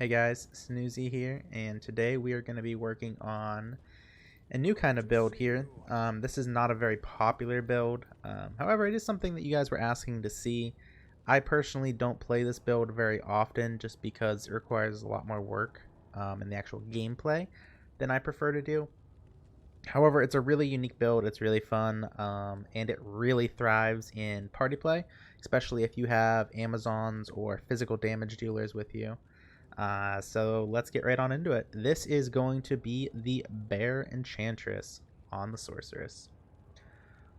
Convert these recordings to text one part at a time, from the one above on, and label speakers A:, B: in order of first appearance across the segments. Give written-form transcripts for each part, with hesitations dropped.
A: Hey guys, Snoozy here, and today we are going to be working on a new kind of build here. This is not a very popular build, however it is something that you guys were asking to see. I personally don't play this build very often just because it requires a lot more work in the actual gameplay than I prefer to do. However, it's a really unique build, it's really fun, and it really thrives in party play, especially if you have Amazons or physical damage dealers with you. So let's get right on into it. This is going to be the Bear Enchantress on the Sorceress.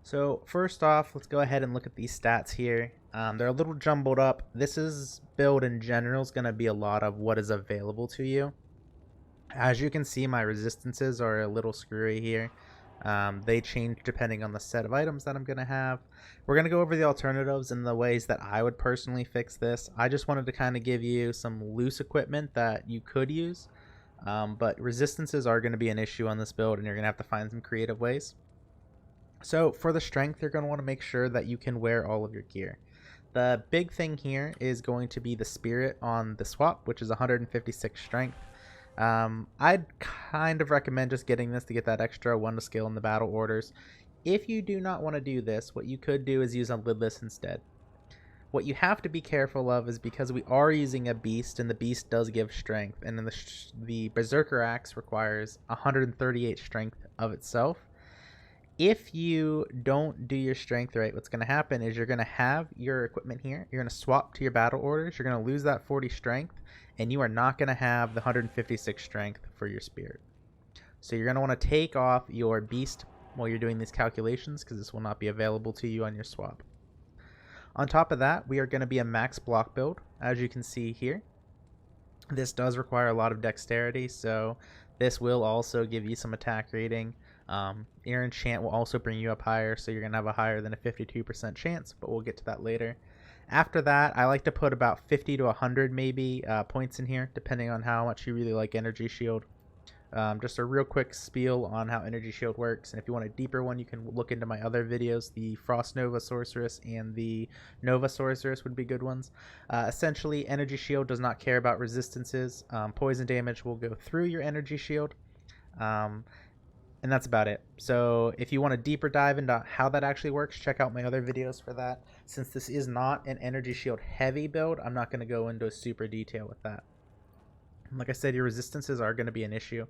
A: So first off, let's go ahead and look at these stats here. They're a little jumbled up. This is build in general is going to be a lot of what is available to you. As you can see, my resistances are a little screwy here. They change depending on the set of items that I'm going to have. We're going to go over the alternatives and the ways that I would personally fix this. I just wanted to kind of give you some loose equipment that you could use. But resistances are going to be an issue on this build, and you're going to have to find some creative ways. So for the strength, you're going to want to make sure that you can wear all of your gear. The big thing here is going to be the spirit on the swap, which is 156 strength. I'd kind of recommend just getting this to get that extra 1 to skill in the battle orders. If you do not want to do this, what you could do is use a lidless instead. What you have to be careful of is because we are using a beast, and the beast does give strength, and then the Berserker Axe requires 138 strength of itself. If you don't do your strength right, what's going to happen is you're going to have your equipment here. You're going to swap to your battle orders. You're going to lose that 40 strength, and you are not going to have the 156 strength for your spirit. So you're going to want to take off your beast while you're doing these calculations, because this will not be available to you on your swap. On top of that, we are going to be a max block build, as you can see here. This does require a lot of dexterity, so this will also give you some attack rating. Your enchant will also bring you up higher, so you're going to have a higher than a 52% chance, but we'll get to that later. After that, I like to put about 50 to 100 maybe points in here, depending on how much you really like Energy Shield. Just a real quick spiel on how Energy Shield works, and if you want a deeper one, you can look into my other videos. The Frost Nova Sorceress and the Nova Sorceress would be good ones. Essentially, Energy Shield does not care about resistances. Poison damage will go through your Energy Shield. And that's about it. So if you want a deeper dive into how that actually works, check out my other videos for that. Since this is not an Energy Shield heavy build, I'm not going to go into super detail with that. Like I said, your resistances are going to be an issue,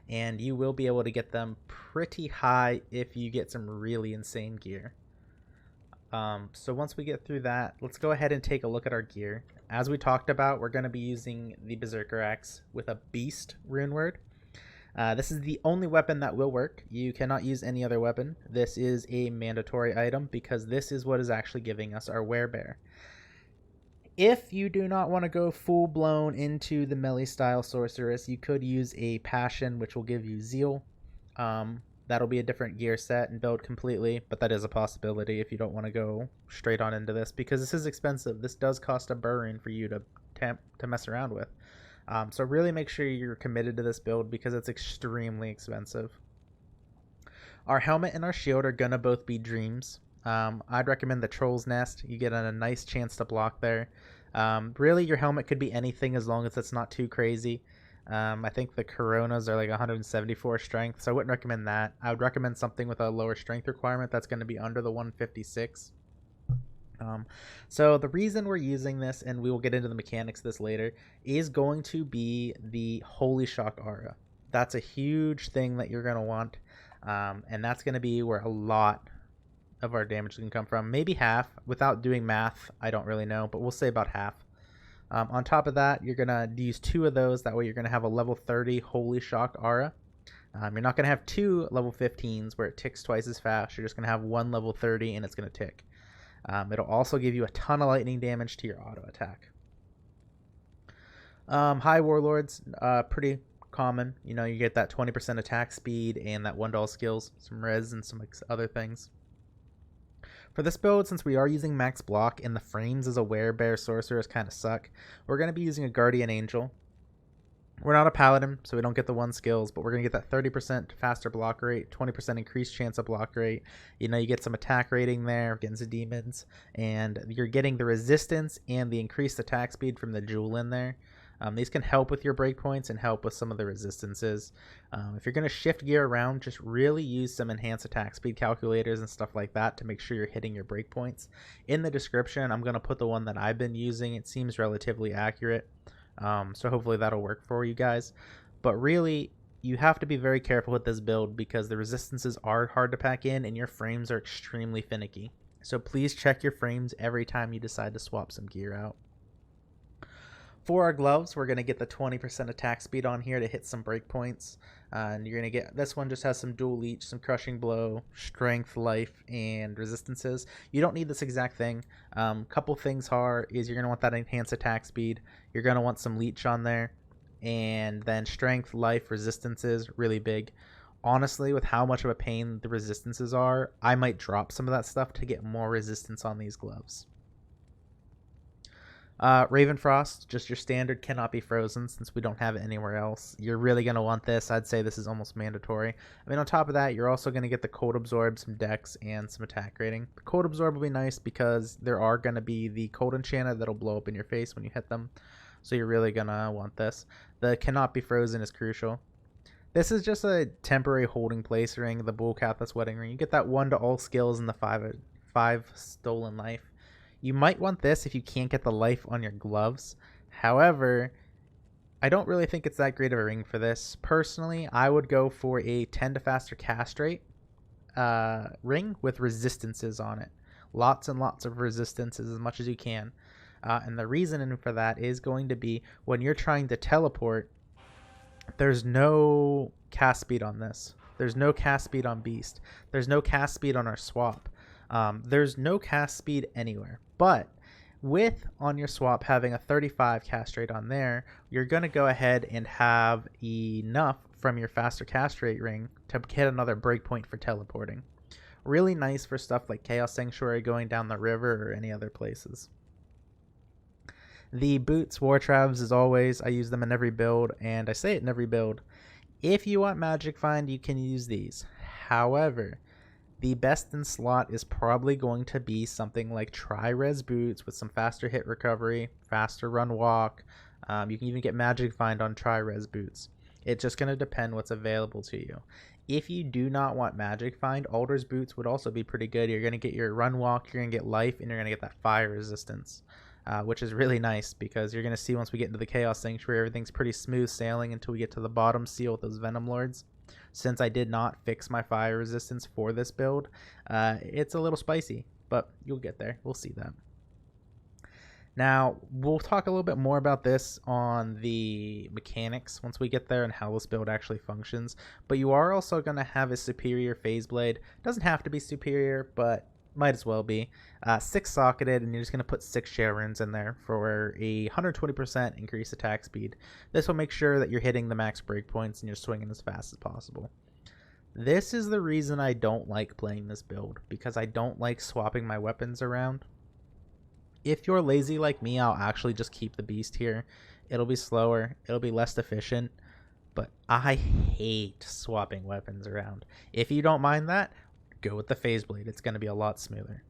A: and you will be able to get them pretty high if you get some really insane gear. So once we get through that, let's go ahead and take a look at our gear. As we talked about, we're going to be using the Berserker Axe with a Beast rune word. This is the only weapon that will work. You cannot use any other weapon. This is a mandatory item because this is what is actually giving us our Werebear. If you do not want to go full-blown into the melee style sorceress, you could use a passion, which will give you zeal. That'll be a different gear set and build completely, but that is a possibility if you don't want to go straight on into this, because this is expensive. This does cost a burn for you to mess around with. So really make sure you're committed to this build because it's extremely expensive. Our helmet and our shield are going to both be dreams. I'd recommend the Troll's Nest. You get a nice chance to block there. Really, your helmet could be anything as long as it's not too crazy. I think the Coronas are like 174 strength, so I wouldn't recommend that. I would recommend something with a lower strength requirement that's going to be under the 156. So the reason we're using this, and we will get into the mechanics of this later, is going to be the Holy Shock Aura. That's a huge thing that you're going to want, and that's going to be where a lot of our damage can come from. Maybe half. Without doing math, I don't really know, but we'll say about half. On top of that, you're going to use 2 of those. That way you're going to have a level 30 Holy Shock Aura. You're not going to have 2 level 15s where it ticks twice as fast. You're just going to have 1 level 30 and it's going to tick. It'll also give you a ton of lightning damage to your auto attack. High Warlords, pretty common. You know, you get that 20% attack speed and that $1 skills, some res and some other things. For this build, since we are using max block and the frames as a Werebear sorceress kind of suck, we're going to be using a Guardian Angel. We're not a paladin, so we don't get the 1 skills, but we're going to get that 30% faster block rate, 20% increased chance of block rate. You know, you get some attack rating there against the demons, and you're getting the resistance and the increased attack speed from the jewel in there. These can help with your breakpoints and help with some of the resistances. If you're going to shift gear around, just really use some enhanced attack speed calculators and stuff like that to make sure you're hitting your breakpoints. In the description, I'm going to put the one that I've been using. It seems relatively accurate, so hopefully that'll work for you guys. But really, you have to be very careful with this build because the resistances are hard to pack in and your frames are extremely finicky. So please check your frames every time you decide to swap some gear out. For our gloves, we're going to get the 20% attack speed on here to hit some breakpoints. And you're going to get, this one just has some dual leech, some crushing blow, strength, life, and resistances. You don't need this exact thing. Couple things is you're going to want that enhanced attack speed. You're going to want some leech on there. And then strength, life, resistances, really big. Honestly, with how much of a pain the resistances are, I might drop some of that stuff to get more resistance on these gloves. Ravenfrost, just your standard, cannot be frozen since we don't have it anywhere else. You're really going to want this. I'd say this is almost mandatory. I mean, on top of that, you're also going to get the cold absorb, some dex, and some attack rating. The cold absorb will be nice because there are going to be the cold enchanted that'll blow up in your face when you hit them. So you're really going to want this. The cannot be frozen is crucial. This is just a temporary holding place ring, the Bullcathus wedding ring. You get that 1 to all skills and the 5 stolen life. You might want this if you can't get the life on your gloves. However, I don't really think it's that great of a ring for this. Personally, I would go for a 10 to faster cast rate ring with resistances on it. Lots and lots of resistances, as much as you can. And the reason for that is going to be when you're trying to teleport, there's no cast speed on this. There's no cast speed on Beast. There's no cast speed on our swap. There's no cast speed anywhere. But with on your swap having a 35 cast rate on there, you're going to go ahead and have enough from your faster cast rate ring to hit another breakpoint for teleporting. Really nice for stuff like Chaos Sanctuary going down the river or any other places. The boots, War Travs, as always, I use them in every build, and I say it in every build. If you want Magic Find, you can use these. However, the best in slot is probably going to be something like Tri-Res boots with some faster hit recovery, faster run walk. You can even get Magic Find on Tri-Res boots. It's just going to depend what's available to you. If you do not want Magic Find, Alder's boots would also be pretty good. You're going to get your run walk, you're going to get life, and you're going to get that fire resistance. Which is really nice because you're going to see once we get into the Chaos Sanctuary, everything's pretty smooth sailing until we get to the bottom seal with those Venom Lords. Since I did not fix my fire resistance for this build, it's a little spicy, but you'll get there. We'll see that. Now, we'll talk a little bit more about this on the mechanics once we get there and how this build actually functions. But you are also going to have a superior phase blade. Doesn't have to be superior, but might as well be. 6 socketed, and you're just going to put 6 share runes in there for a 120% increased attack speed. This will make sure that you're hitting the max breakpoints and you're swinging as fast as possible. This is the reason I don't like playing this build, because I don't like swapping my weapons around. If you're lazy like me, I'll actually just keep the beast here. It'll be slower, it'll be less efficient, but I hate swapping weapons around. If you don't mind that, go with the phase blade. It's going to be a lot smoother.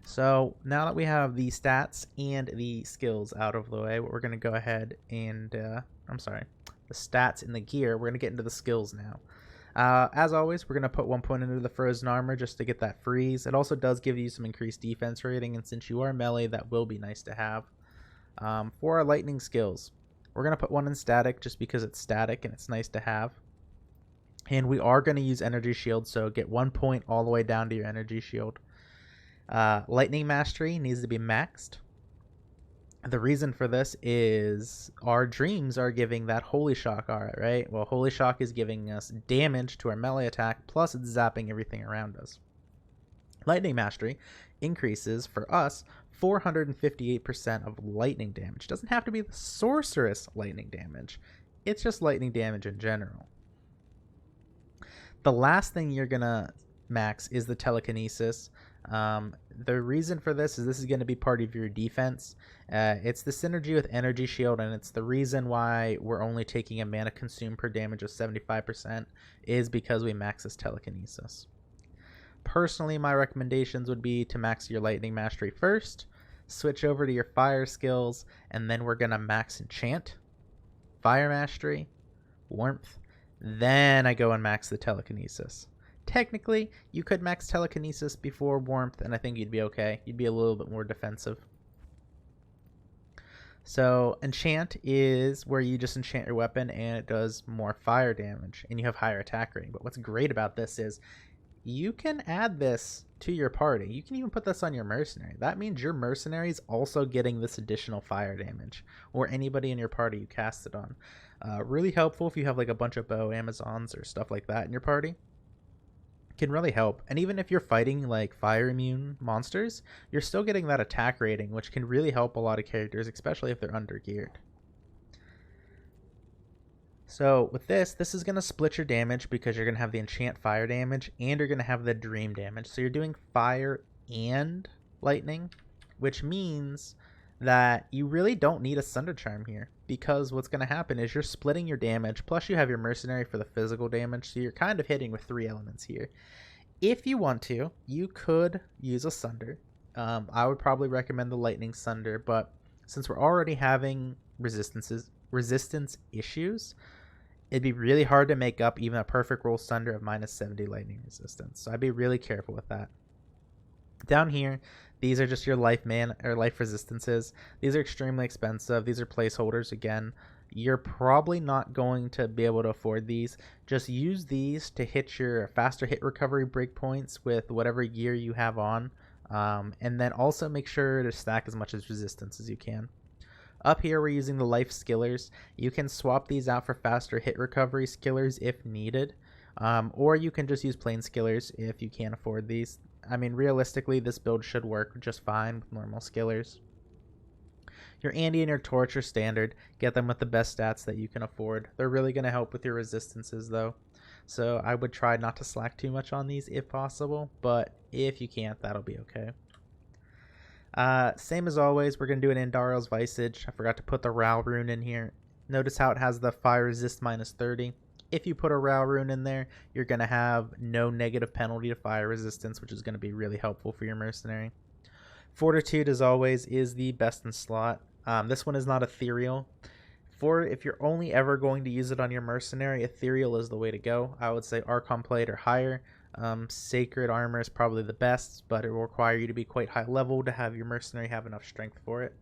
A: So now that we have the stats and the skills out of the way, we're going to go ahead and the stats and the gear, we're going to get into the skills now. As always, we're going to put 1 point into the frozen armor just to get that freeze. It also does give you some increased defense rating, and since you are melee, that will be nice to have. For our lightning skills, we're going to put 1 in static just because it's static and it's nice to have. And we are going to use energy shield, so get 1 point all the way down to your energy shield. Lightning mastery needs to be maxed. The reason for this is our dreams are giving that holy shock, alright, right? Well, holy shock is giving us damage to our melee attack, plus it's zapping everything around us. Lightning mastery increases for us 458% of lightning damage. It doesn't have to be the sorceress lightning damage. It's just lightning damage in general. The last thing you're going to max is the telekinesis. The reason for this is going to be part of your defense. It's the synergy with energy shield, and it's the reason why we're only taking a mana consumed per damage of 75% is because we max this telekinesis. Personally, my recommendations would be to max your lightning mastery first, switch over to your fire skills, and then we're going to max enchant, fire mastery, warmth. Then I go and max the telekinesis. Technically, you could max telekinesis before warmth, and I think you'd be okay. You'd be a little bit more defensive. So enchant is where you just enchant your weapon and it does more fire damage and you have higher attack rating. But what's great about this is you can add this to your party. You can even put this on your mercenary. That means your mercenary is also getting this additional fire damage, or anybody in your party you cast it on. Really helpful if you have like a bunch of bow Amazons or stuff like that in your party. Can really help. And even if you're fighting like fire immune monsters, you're still getting that attack rating, which can really help a lot of characters, especially if they're under geared. So with this is going to split your damage because you're going to have the enchant fire damage and you're going to have the dream damage. So you're doing fire and lightning, which means that you really don't need a Sunder Charm here, because what's going to happen is you're splitting your damage, plus you have your mercenary for the physical damage, so you're kind of hitting with 3 elements here. If you want to, you could use a Sunder. I would probably recommend the Lightning Sunder, but since we're already having resistance issues, it'd be really hard to make up even a perfect roll Sunder of minus 70 lightning resistance, so I'd be really careful with that. Down here, these are just your life resistances. These are extremely expensive. These are placeholders again. You're probably not going to be able to afford these. Just use these to hit your faster hit recovery breakpoints with whatever gear you have on. And then also make sure to stack as much as resistance as you can. Up here, we're using the life skillers. You can swap these out for faster hit recovery skillers if needed. Or you can just use plain skillers if you can't afford these. I mean, realistically, this build should work just fine with normal skillers. Your Andy and your Torch are standard. Get them with the best stats that you can afford. They're really going to help with your resistances, though. So I would try not to slack too much on these if possible, but if you can't, that'll be okay. Same as always, we're going to do an Indario's Visage. I forgot to put the Ral rune in here. Notice how it has the fire resist minus 30. If you put a Ral rune in there, you're going to have no negative penalty to fire resistance, which is going to be really helpful for your mercenary. Fortitude, as always, is the best in slot. This one is not ethereal. If you're only ever going to use it on your mercenary, ethereal is the way to go. I would say Archon Plate or higher. Sacred Armor is probably the best, but it will require you to be quite high level to have your mercenary have enough strength for it.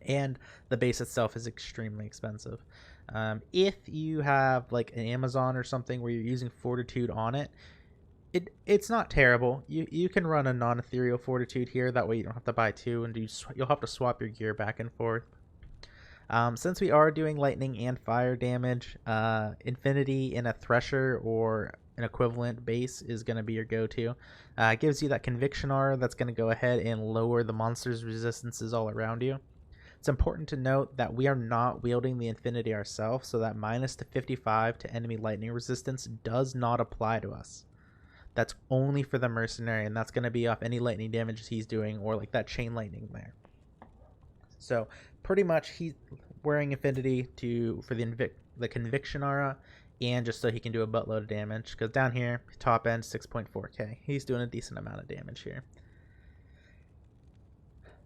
A: And the base itself is extremely expensive. If you have like an Amazon or something where you're using Fortitude on it, it's not terrible. You can run a non-ethereal Fortitude here. That way you don't have to buy 2, and you'll have to swap your gear back and forth. Since we are doing lightning and fire damage, Infinity in a Thresher or an equivalent base is going to be your go-to. It gives you that Conviction Aura that's going to go ahead and lower the monster's resistances all around you. It's important to note that we are not wielding the Infinity ourselves, so that minus to 55 to enemy lightning resistance does not apply to us. That's only for the mercenary, and that's going to be off any lightning damage he's doing, or like that chain lightning there. So pretty much he's wearing Infinity for the Conviction Aura, and just so he can do a buttload of damage, because down here, top end 6.4k. He's doing a decent amount of damage here.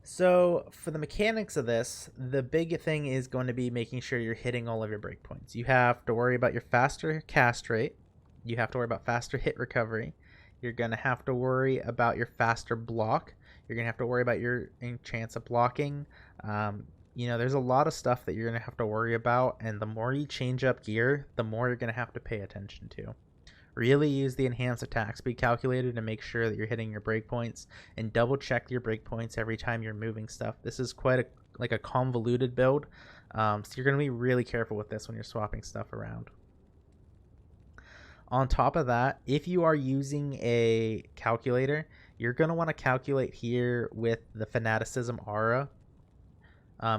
A: So for the mechanics of this, the big thing is going to be making sure you're hitting all of your breakpoints. You have to worry about your faster cast rate. You have to worry about faster hit recovery. You're going to have to worry about your faster block. You're going to have to worry about your chance of blocking. There's a lot of stuff that you're going to have to worry about, and the more you change up gear, the more you're going to have to pay attention to. Really use the enhanced attack speed calculator to make sure that you're hitting your breakpoints, and double check your breakpoints every time you're moving stuff. This is quite a convoluted build, so you're going to be really careful with this when you're swapping stuff around. On top of that, if you are using a calculator, you're going to want to calculate here with the Fanaticism Aura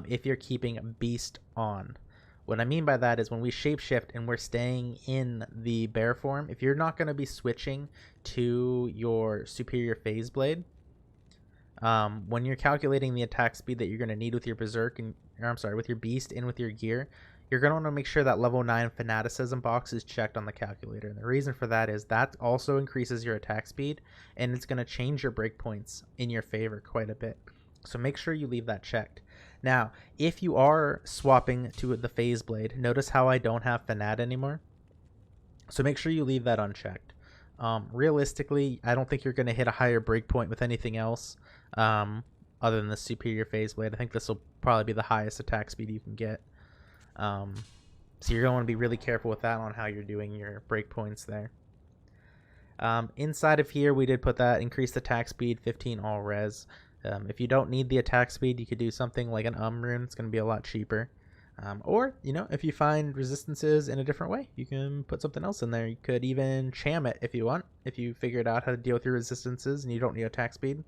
A: if you're keeping Beast on. What I mean by that is when we shapeshift and we're staying in the bear form, if you're not going to be switching to your superior phase blade, when you're calculating the attack speed that you're going to need with your with your beast and with your gear, you're going to want to make sure that level 9 Fanaticism box is checked on the calculator. And the reason for that is that also increases your attack speed, and it's going to change your breakpoints in your favor quite a bit. So make sure you leave that checked. Now, if you are swapping to the phase blade, notice how I don't have Fanat anymore. So make sure you leave that unchecked. Realistically, I don't think you're going to hit a higher breakpoint with anything else other than the superior phase blade. I think this will probably be the highest attack speed you can get. So you're going to want to be really careful with that on how you're doing your breakpoints there. Inside of here, we did put that increased attack speed, 15 all res. If you don't need the attack speed, you could do something like an rune. It's going to be a lot cheaper. Or, if you find resistances in a different way, you can put something else in there. You could even cham it if you want. If you figured out how to deal with your resistances and you don't need attack speed,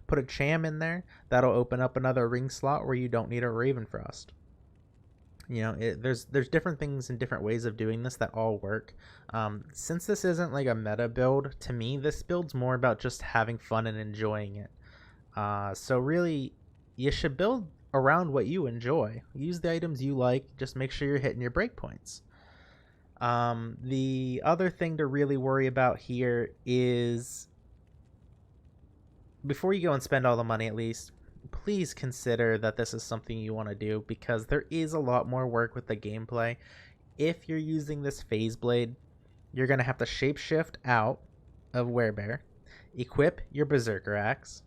A: put a cham in there. That'll open up another ring slot where you don't need a Ravenfrost. There's different things and different ways of doing this that all work. Since this isn't like a meta build, to me, this build's more about just having fun and enjoying it. So really, you should build around what you enjoy. Use the items you like. Just make sure you're hitting your breakpoints. The other thing to really worry about here is, before you go and spend all the money, at least, please consider that this is something you want to do, because there is a lot more work with the gameplay. If you're using this phase blade, you're going to have to shapeshift out of Werebear, equip your Berserker Axe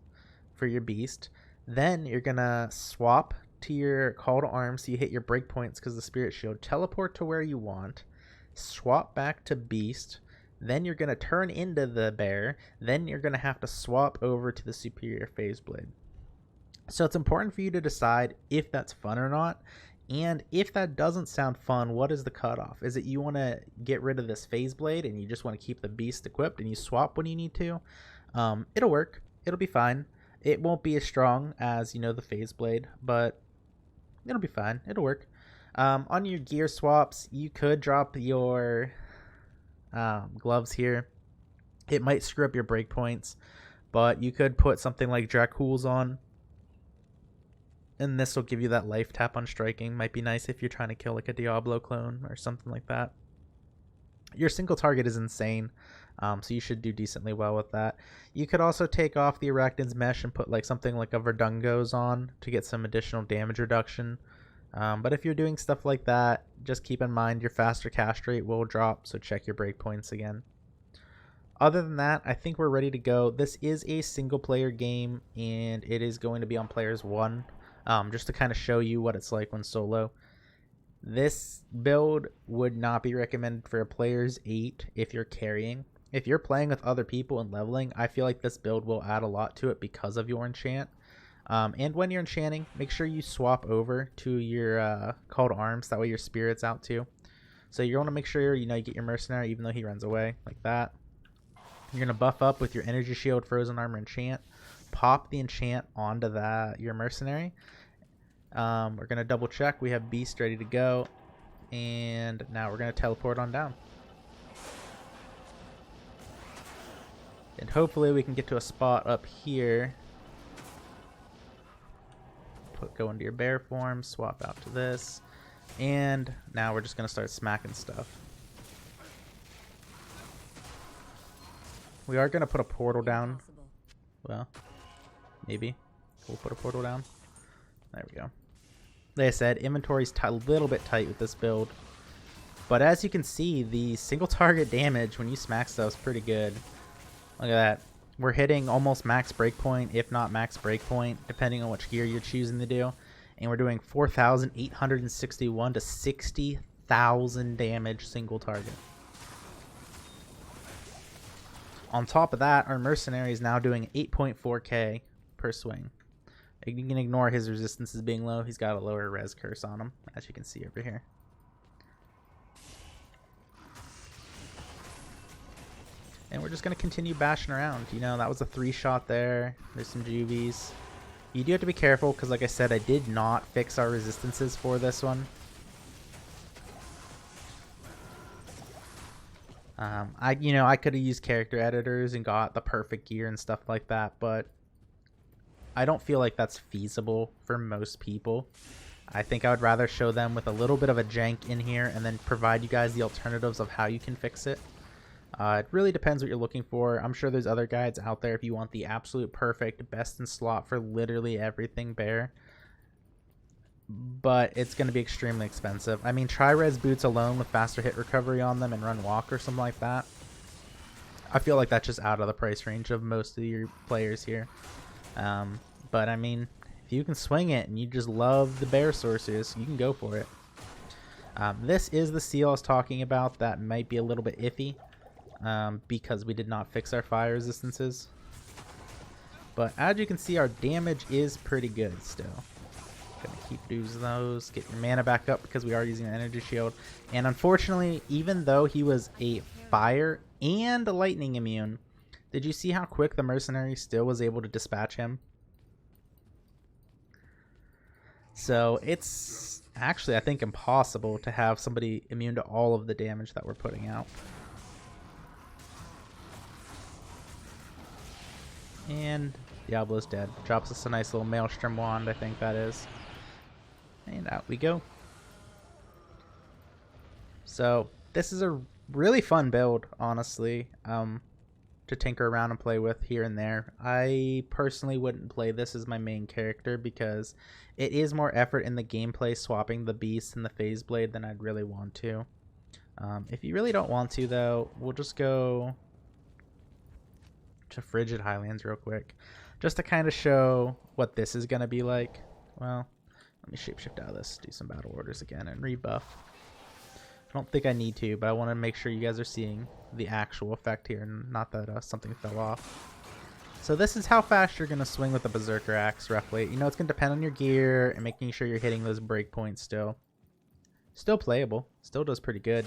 A: for your beast, then you're going to swap to your call to arms so you hit your breakpoints because the spirit shield, teleport to where you want, swap back to beast, then you're going to turn into the bear, then you're going to have to swap over to the superior phase blade. So it's important for you to decide if that's fun or not, and if that doesn't sound fun, what is the cutoff? Is it you want to get rid of this phase blade and you just want to keep the beast equipped and you swap when you need to? It'll work. It'll be fine. It won't be as strong as, the phase blade, but it'll be fine. It'll work. On your gear swaps, you could drop your gloves here. It might screw up your breakpoints, but you could put something like Dracul's on, and this will give you that life tap on striking. Might be nice if you're trying to kill like a Diablo clone or something like that. Your single target is insane, so you should do decently well with that. You could also take off the Arachnid's mesh and put like something like a Verdungo's on to get some additional damage reduction. But if you're doing stuff like that, just keep in mind your faster cast rate will drop, so check your breakpoints again. Other than that, I think we're ready to go. This is a single player game, and it is going to be on players 1, just to kind of show you what it's like when solo. This build would not be recommended for a players 8 if you're carrying. If you're playing with other people and leveling, I feel like this build will add a lot to it because of your enchant. And when you're enchanting, make sure you swap over to your call to arms. That way your spirit's out too. So you want to make sure you get your mercenary even though he runs away, like that. You're going to buff up with your energy shield, frozen armor, enchant. Pop the enchant onto your mercenary. We're going to double check. We have beast ready to go. And now we're going to teleport on down. And hopefully we can get to a spot up here. Go into your bear form, swap out to this, and now we're just going to start smacking stuff. We are going to put a portal down. Well, maybe we'll put a portal down. There we go. Like I said, inventory's a little bit tight with this build, but as you can see, the single target damage when you smack stuff is pretty good. Look at that. We're hitting almost max breakpoint, if not max breakpoint, depending on which gear you're choosing to do. And we're doing 4,861 to 60,000 damage single target. On top of that, our mercenary is now doing 8.4k per swing. You can ignore his resistances being low. He's got a lower res curse on him, as you can see over here. And we're just going to continue bashing around. That was a 3-shot there. There's some juvies. You do have to be careful because, like I said, I did not fix our resistances for this one. I could have used character editors and got the perfect gear and stuff like that, but I don't feel like that's feasible for most people. I think I would rather show them with a little bit of a jank in here and then provide you guys the alternatives of how you can fix it. It really depends what you're looking for. I'm sure there's other guides out there if you want the absolute perfect best in slot for literally everything bear, but it's going to be extremely expensive. I mean, try res boots alone with faster hit recovery on them and run walk or something like that. I feel like that's just out of the price range of most of your players here. But I mean, if you can swing it and you just love the bear sorcerers, you can go for it. This is the seal I was talking about that might be a little bit iffy because we did not fix our fire resistances. But as you can see, our damage is pretty good still. Gonna keep using those, get your mana back up because we are using an energy shield. And unfortunately, even though he was a fire and a lightning immune, did you see how quick the mercenary still was able to dispatch him? So it's actually, I think, impossible to have somebody immune to all of the damage that we're putting out. And Diablo's dead. Drops us a nice little Maelstrom wand, I think that is. And out we go. So this is a really fun build, honestly, to tinker around and play with here and there. I personally wouldn't play this as my main character because it is more effort in the gameplay swapping the beast and the phase blade than I'd really want to. If you really don't want to, though, we'll just go to Frigid Highlands real quick just to kind of show what this is going to be like. Well, let me shapeshift out of this, do some battle orders again, and rebuff. I don't think I need to, but I want to make sure you guys are seeing the actual effect here, and not that something fell off. So this is how fast you're going to swing with the Berserker Axe, roughly. You know, it's going to depend on your gear and making sure you're hitting those breakpoints still. Still playable. Still does pretty good.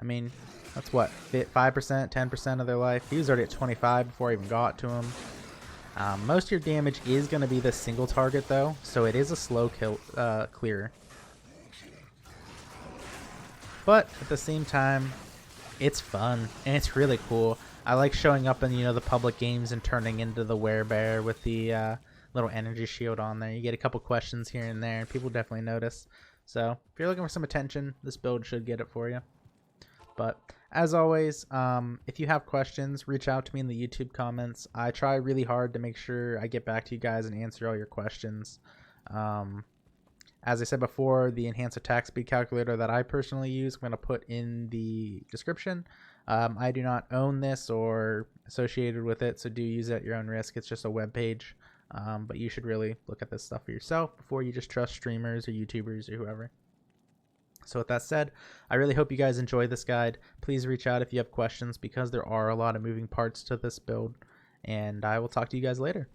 A: I mean, that's what, 5%, 10% of their life. He was already at 25 before I even got to him. Most of your damage is going to be the single target, though, so it is a slow kill clear. But at the same time, it's fun and it's really cool. I like showing up in, you know, the public games and turning into the Werebear with the little energy shield on there. You get a couple questions here and there, and people definitely notice. So if you're looking for some attention, this build should get it for you. But as always, if you have questions, reach out to me in the YouTube comments. I try really hard to make sure I get back to you guys and answer all your questions. As I said before, the enhanced attack speed calculator that I personally use, I'm going to put in the description. I do not own this or associated with it, so do use it at your own risk. It's just a web page, but you should really look at this stuff for yourself before you just trust streamers or YouTubers or whoever. So with that said, I really hope you guys enjoy this guide. Please reach out if you have questions because there are a lot of moving parts to this build, and I will talk to you guys later.